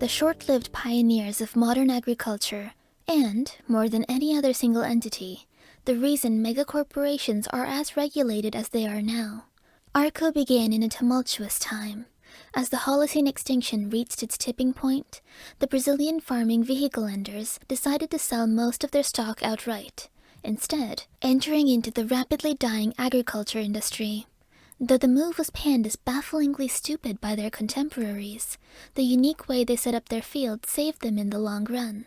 the short-lived pioneers of modern agriculture, and, more than any other single entity, the reason megacorporations are as regulated as they are now. Arkco began in a tumultuous time. As the Holocene Extinction reached its tipping point, the Brazilian farming vehicle lenders decided to sell most of their stock outright, instead entering into the rapidly dying agriculture industry. Though the move was panned as bafflingly stupid by their contemporaries, the unique way they set up their fields saved them in the long run.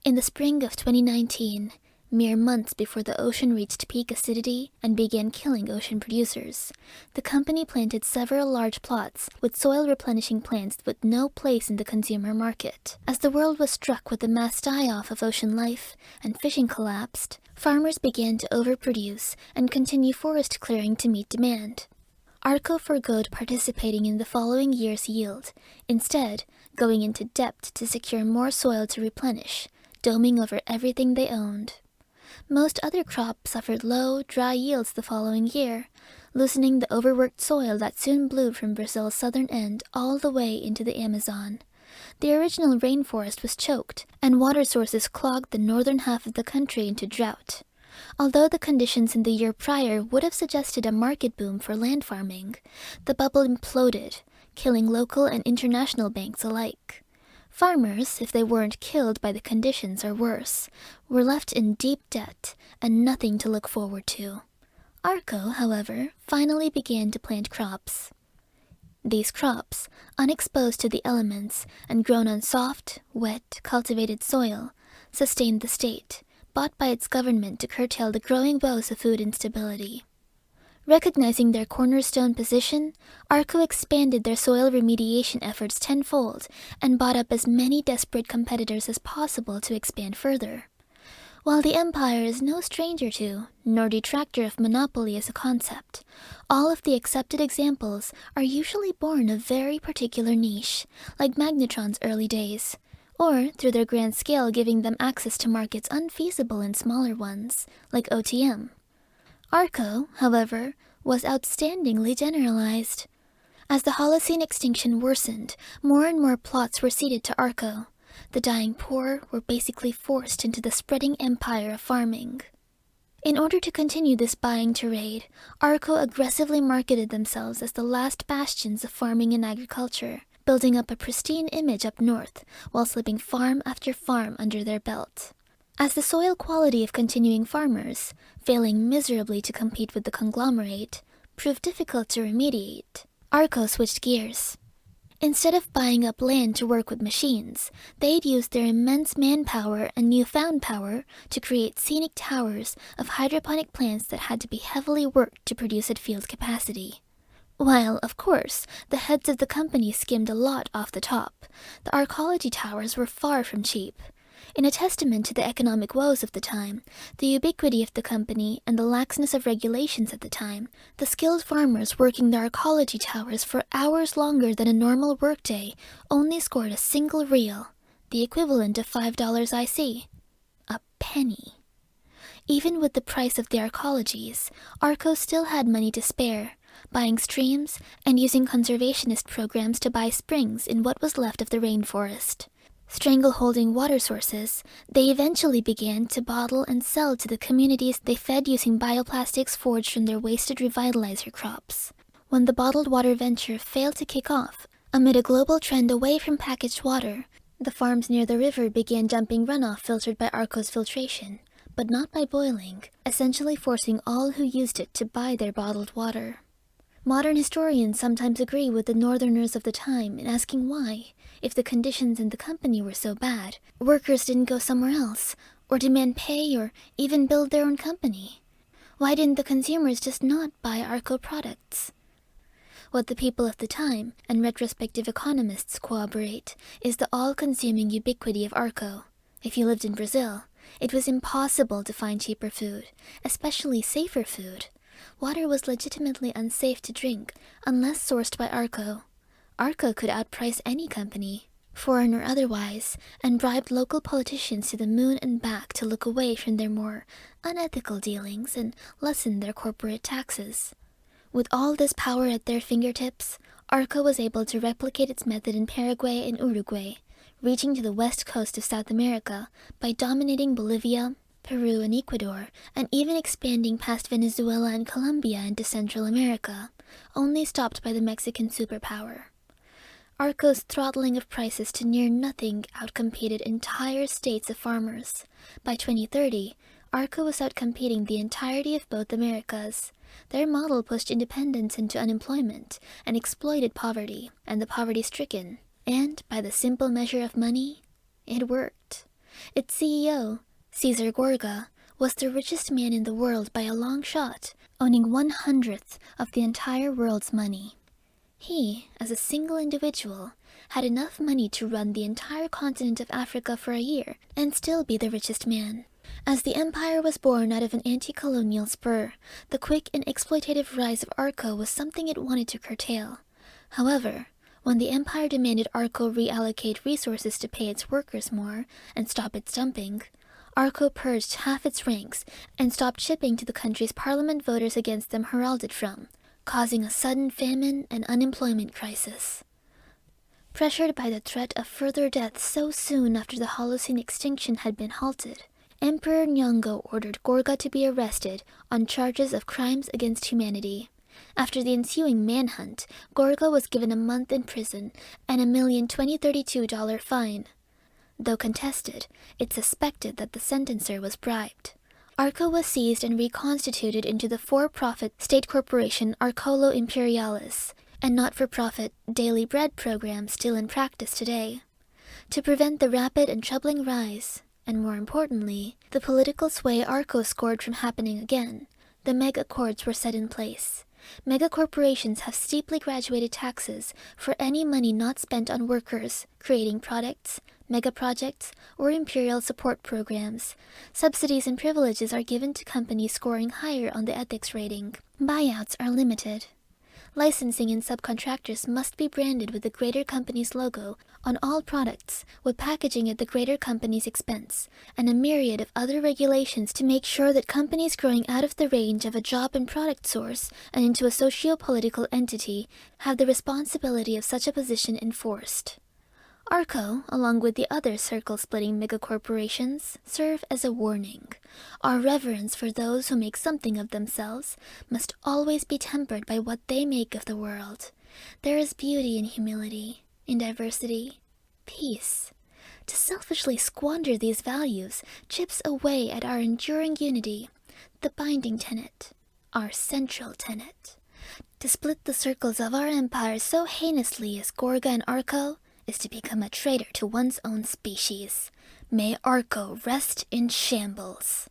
In the spring of 2019, mere months before the ocean reached peak acidity and began killing ocean producers, the company planted several large plots with soil-replenishing plants with no place in the consumer market. As the world was struck with the mass die-off of ocean life and fishing collapsed, farmers began to overproduce and continue forest clearing to meet demand. Arkco forgoed participating in the following year's yield, instead going into debt to secure more soil to replenish, doming over everything they owned. Most other crops suffered low, dry yields the following year, loosening the overworked soil that soon blew from Brazil's southern end all the way into the Amazon. The original rainforest was choked, and water sources clogged the northern half of the country into drought. Although the conditions in the year prior would have suggested a market boom for land farming, the bubble imploded, killing local and international banks alike. Farmers, if they weren't killed by the conditions or worse, were left in deep debt and nothing to look forward to. Arkco, however, finally began to plant crops. These crops, unexposed to the elements and grown on soft, wet, cultivated soil, sustained the state, bought by its government to curtail the growing woes of food instability. Recognizing their cornerstone position, Arkco expanded their soil remediation efforts tenfold and bought up as many desperate competitors as possible to expand further. While the empire is no stranger to, nor detractor of monopoly as a concept, all of the accepted examples are usually born of very particular niche, like Magnetron's early days, or through their grand scale giving them access to markets unfeasible in smaller ones, like OTM. Arkco, however, was outstandingly generalized. As the Holocene Extinction worsened, more and more plots were ceded to Arkco. The dying poor were basically forced into the spreading empire of farming. In order to continue this buying tirade, Arkco aggressively marketed themselves as the last bastions of farming and agriculture, building up a pristine image up north while slipping farm after farm under their belt. As the soil quality of continuing farmers, failing miserably to compete with the conglomerate, proved difficult to remediate, Arkco switched gears. Instead of buying up land to work with machines, they'd used their immense manpower and newfound power to create scenic towers of hydroponic plants that had to be heavily worked to produce at field capacity. While, of course, the heads of the company skimmed a lot off the top, the arcology towers were far from cheap. In a testament to the economic woes of the time, the ubiquity of the company, and the laxness of regulations at the time, the skilled farmers working the arcology towers for hours longer than a normal workday only scored a single reel, the equivalent of $5 IC. A penny. Even with the price of the arcologies, Arkco still had money to spare, buying streams and using conservationist programs to buy springs in what was left of the rainforest. Strangleholding water sources, they eventually began to bottle and sell to the communities they fed using bioplastics forged from their wasted revitalizer crops. When the bottled water venture failed to kick off, amid a global trend away from packaged water, the farms near the river began dumping runoff filtered by Arkco's filtration, but not by boiling, essentially forcing all who used it to buy their bottled water. Modern historians sometimes agree with the northerners of the time in asking why, if the conditions in the company were so bad, workers didn't go somewhere else, or demand pay, or even build their own company. Why didn't the consumers just not buy Arkco products? What the people of the time, and retrospective economists corroborate, is the all-consuming ubiquity of Arkco. If you lived in Brazil, it was impossible to find cheaper food, especially safer food. Water was legitimately unsafe to drink unless sourced by Arkco. Arkco could outprice any company, foreign or otherwise, and bribed local politicians to the moon and back to look away from their more unethical dealings and lessen their corporate taxes. With all this power at their fingertips, Arkco was able to replicate its method in Paraguay and Uruguay, reaching to the west coast of South America by dominating Bolivia, Peru, and Ecuador, and even expanding past Venezuela and Colombia into Central America, only stopped by the Mexican superpower. Arkco's throttling of prices to near nothing outcompeted entire states of farmers. By 2030, Arkco was outcompeting the entirety of both Americas. Their model pushed independence into unemployment and exploited poverty and the poverty-stricken. And, by the simple measure of money, it worked. Its CEO, Cesar Gorga, was the richest man in the world by a long shot, owning 1/100th of the entire world's money. He, as a single individual, had enough money to run the entire continent of Africa for a year and still be the richest man. As the empire was born out of an anti-colonial spur, the quick and exploitative rise of Arkco was something it wanted to curtail. However, when the empire demanded Arkco reallocate resources to pay its workers more and stop its dumping, Arkco purged half its ranks and stopped shipping to the country's parliament voters against them heralded from, causing a sudden famine and unemployment crisis. Pressured by the threat of further death so soon after the Holocene Extinction had been halted, Emperor Nyong'o ordered Gorga to be arrested on charges of crimes against humanity. After the ensuing manhunt, Gorga was given a month in prison and a $1,020,32 fine. Though contested, it's suspected that the sentencer was bribed. Arkco was seized and reconstituted into the for-profit state corporation Arkco Imperialis, a not-for-profit daily bread program still in practice today. To prevent the rapid and troubling rise, and more importantly, the political sway Arkco scored from happening again, the mega-cords were set in place. Mega-corporations have steeply graduated taxes for any money not spent on workers, creating products, mega-projects, or Imperial support programs. Subsidies and privileges are given to companies scoring higher on the ethics rating. Buyouts are limited. Licensing and subcontractors must be branded with the greater company's logo on all products, with packaging at the greater company's expense, and a myriad of other regulations to make sure that companies growing out of the range of a job and product source and into a socio-political entity have the responsibility of such a position enforced. Arkco, along with the other circle-splitting megacorporations, serve as a warning. Our reverence for those who make something of themselves must always be tempered by what they make of the world. There is beauty in humility, in diversity, peace. To selfishly squander these values chips away at our enduring unity, the binding tenet, our central tenet. To split the circles of our empire so heinously as Gorga and Arkco is to become a traitor to one's own species. May Arkco rest in shambles.